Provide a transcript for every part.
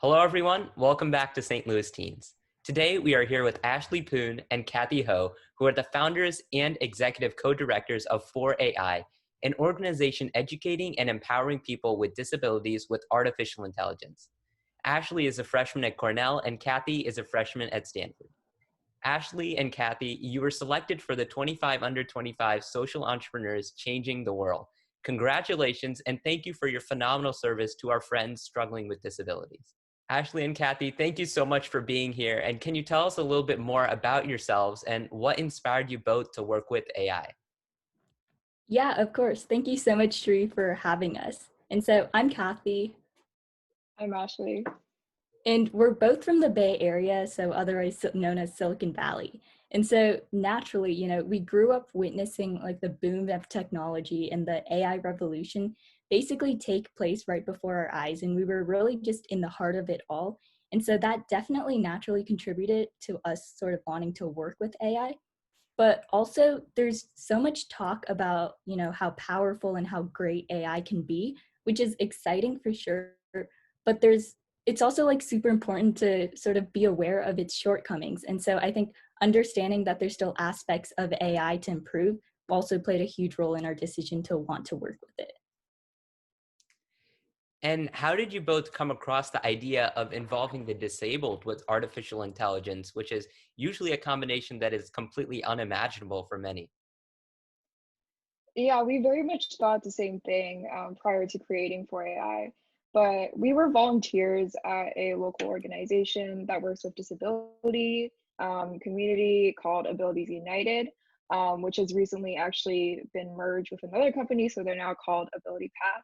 Hello, everyone. Welcome back to St. Louis Teens. Today, we are here with Ashley Poon and Cathy Ho, who are the founders and executive co-directors of 4AI, an organization educating and empowering people with disabilities with artificial intelligence. Ashley is a freshman at Cornell, and Cathy is a freshman at Stanford. Ashley and Cathy, you were selected for the 25 Under 25 Social Entrepreneurs Changing the World. Congratulations, and thank you for your phenomenal service to our friends struggling with disabilities. Ashley and Cathy, thank you so much for being here. And can you tell us a little bit more about yourselves and what inspired you both to work with AI? Yeah, of course. Thank you so much, Sri, for having us. And so I'm Cathy, I'm Ashley. and we're both from the Bay Area, so otherwise known as Silicon Valley. And so naturally, we grew up witnessing like the boom of technology and the AI revolution basically take place right before our eyes. And we were really just in the heart of it all. And so that definitely naturally contributed to us sort of wanting to work with AI. But also there's so much talk about, how powerful and how great AI can be, which is exciting for sure. But it's also like super important to sort of be aware of its shortcomings. And so I think understanding that there's still aspects of AI to improve also played a huge role in our decision to want to work with it. And how did you both come across the idea of involving the disabled with artificial intelligence, which is usually a combination that is completely unimaginable for many? Yeah, we very much thought the same thing prior to creating 4AI, but we were volunteers at a local organization that works with disability community called Abilities United, which has recently actually been merged with another company, so they're now called Ability Path.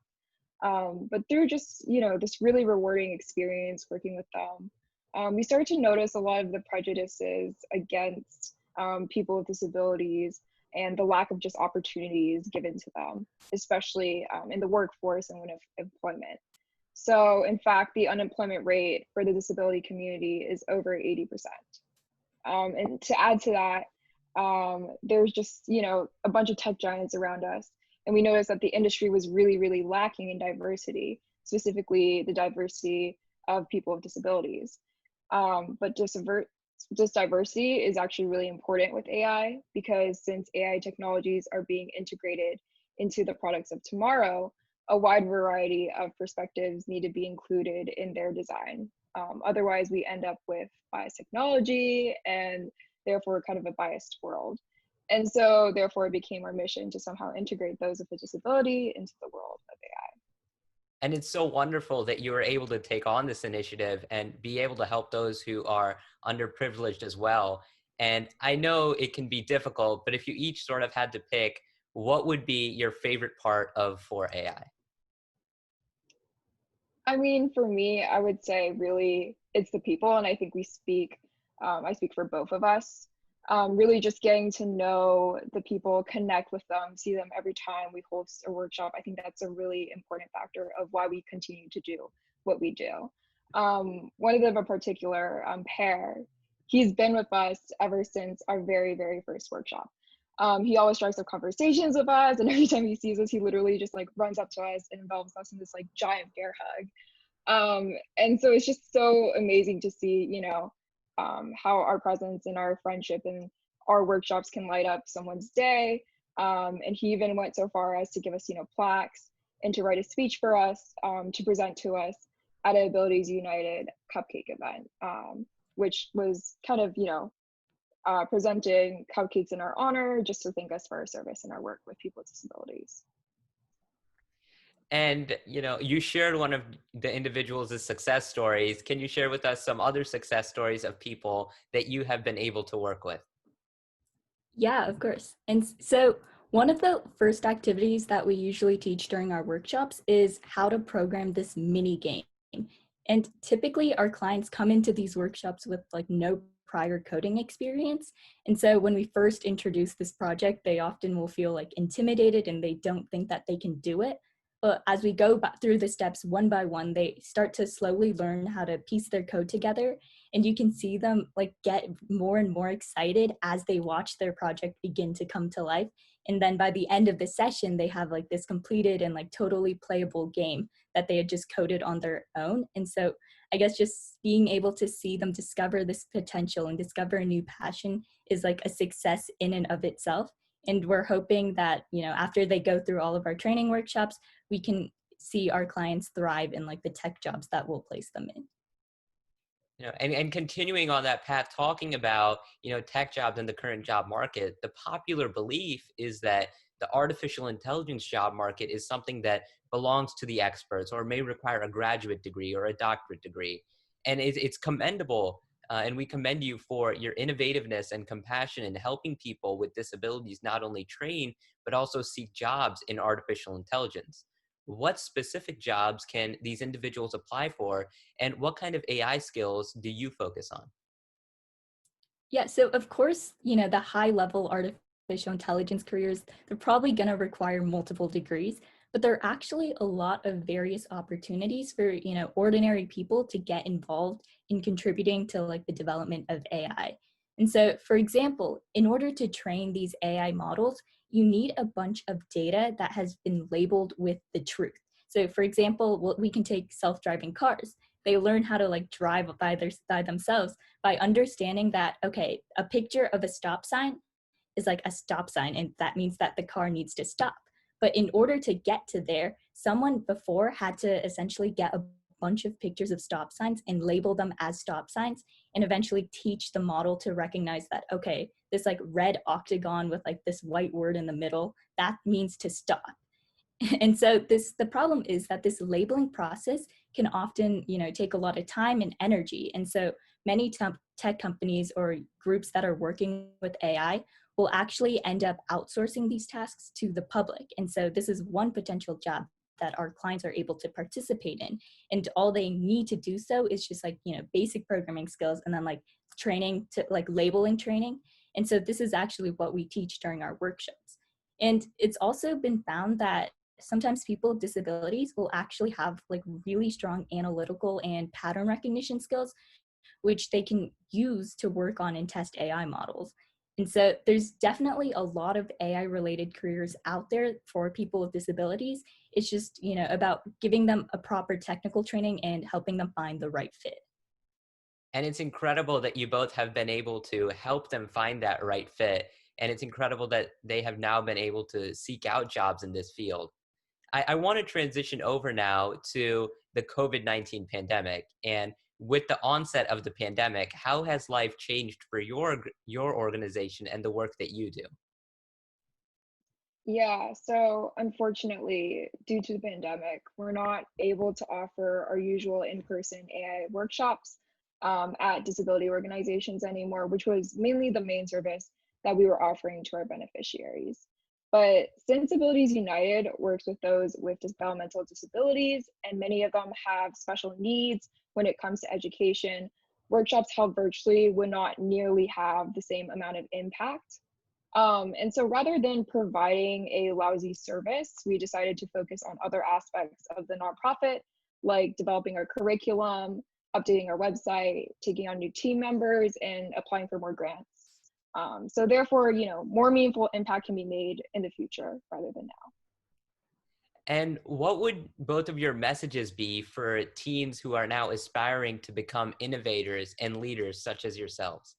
But through just this really rewarding experience working with them, we started to notice a lot of the prejudices against people with disabilities and the lack of just opportunities given to them, especially in the workforce and when of employment. So in fact, the unemployment rate for the disability community is over 80%. And to add to that, there's just, a bunch of tech giants around us. And we noticed that the industry was really, really lacking in diversity, specifically the diversity of people with disabilities. But this diversity is actually really important with AI because since AI technologies are being integrated into the products of tomorrow, a wide variety of perspectives need to be included in their design. Otherwise, we end up with biased technology and therefore kind of a biased world. And so therefore it became our mission to somehow integrate those with a disability into the world of AI. And it's so wonderful that you were able to take on this initiative and be able to help those who are underprivileged as well. And I know it can be difficult, but if you each sort of had to pick, what would be your favorite part of 4AI? I mean, for me, I would say really it's the people, and I think I speak for both of us. Really just getting to know the people, connect with them, see them every time we host a workshop. I think that's a really important factor of why we continue to do what we do. One of them in particular, Pear, he's been with us ever since our very, very first workshop. He always strikes up conversations with us, and every time he sees us, he literally just like runs up to us and envelops us in this like giant bear hug. And so it's just so amazing to see, how our presence and our friendship and our workshops can light up someone's day. And he even went so far as to give us, plaques and to write a speech for us to present to us at an Abilities United cupcake event, which was kind of, presenting cupcakes in our honor just to thank us for our service and our work with people with disabilities. And you shared one of the individuals' success stories. Can you share with us some other success stories of people that you have been able to work with? Yeah, of course. And so one of the first activities that we usually teach during our workshops is how to program this mini game. And typically our clients come into these workshops with like no prior coding experience. And so when we first introduce this project, they often will feel like intimidated and they don't think that they can do it. But as we go through the steps one by one, they start to slowly learn how to piece their code together. And you can see them like get more and more excited as they watch their project begin to come to life. And then by the end of the session, they have like this completed and like totally playable game that they had just coded on their own. And so I guess just being able to see them discover this potential and discover a new passion is like a success in and of itself. And we're hoping that, after they go through all of our training workshops, we can see our clients thrive in like the tech jobs that we'll place them in. And continuing on that path, talking about, tech jobs and the current job market, the popular belief is that the artificial intelligence job market is something that belongs to the experts or may require a graduate degree or a doctorate degree. And it's commendable. And we commend you for your innovativeness and compassion in helping people with disabilities not only train, but also seek jobs in artificial intelligence. What specific jobs can these individuals apply for, and what kind of AI skills do you focus on? Yeah, so of course, the high level artificial intelligence careers, they're probably going to require multiple degrees, but there are actually a lot of various opportunities for, ordinary people to get involved in contributing to like the development of AI. And so, for example, in order to train these AI models, you need a bunch of data that has been labeled with the truth. So, for example, we can take self-driving cars. They learn how to like drive by themselves by understanding that, okay, a picture of a stop sign is like a stop sign, and that means that the car needs to stop. But in order to get to there, someone before had to essentially get a bunch of pictures of stop signs and label them as stop signs, and eventually teach the model to recognize that, okay, this like red octagon with like this white word in the middle, that means to stop. And so the problem is that this labeling process can often, take a lot of time and energy. And so many tech companies or groups that are working with AI will actually end up outsourcing these tasks to the public. And so this is one potential job that our clients are able to participate in. And all they need to do so is just like, basic programming skills, and then like training to like labeling training. And so this is actually what we teach during our workshops. And it's also been found that sometimes people with disabilities will actually have like really strong analytical and pattern recognition skills, which they can use to work on and test AI models. And so there's definitely a lot of AI related careers out there for people with disabilities. It's just, about giving them a proper technical training and helping them find the right fit. And it's incredible that you both have been able to help them find that right fit. And it's incredible that they have now been able to seek out jobs in this field. I want to transition over now to the COVID-19 pandemic. And with the onset of the pandemic, how has life changed for your organization and the work that you do? Yeah, so unfortunately, due to the pandemic, we're not able to offer our usual in-person AI workshops at disability organizations anymore, which was mainly the main service that we were offering to our beneficiaries. But since Abilities United works with those with developmental disabilities, and many of them have special needs when it comes to education, workshops held virtually would not nearly have the same amount of impact. And so rather than providing a lousy service, we decided to focus on other aspects of the nonprofit, like developing our curriculum, updating our website, taking on new team members, and applying for more grants. So therefore, more meaningful impact can be made in the future rather than now. And what would both of your messages be for teens who are now aspiring to become innovators and leaders such as yourselves?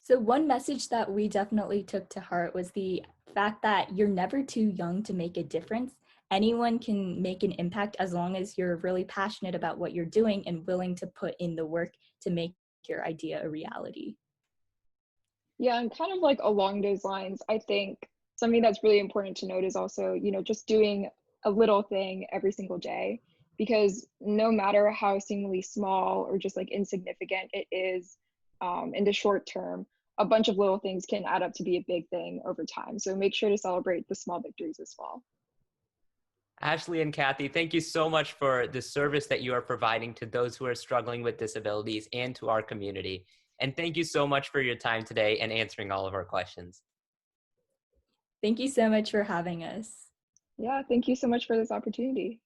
So one message that we definitely took to heart was the fact that you're never too young to make a difference. Anyone can make an impact as long as you're really passionate about what you're doing and willing to put in the work to make your idea a reality. Yeah, and kind of like along those lines, I think something that's really important to note is also, just doing a little thing every single day, because no matter how seemingly small or just like insignificant it is in the short term, a bunch of little things can add up to be a big thing over time. So make sure to celebrate the small victories as well. Ashley and Cathy, thank you so much for the service that you are providing to those who are struggling with disabilities and to our community. And thank you so much for your time today and answering all of our questions. Thank you so much for having us. Yeah, thank you so much for this opportunity.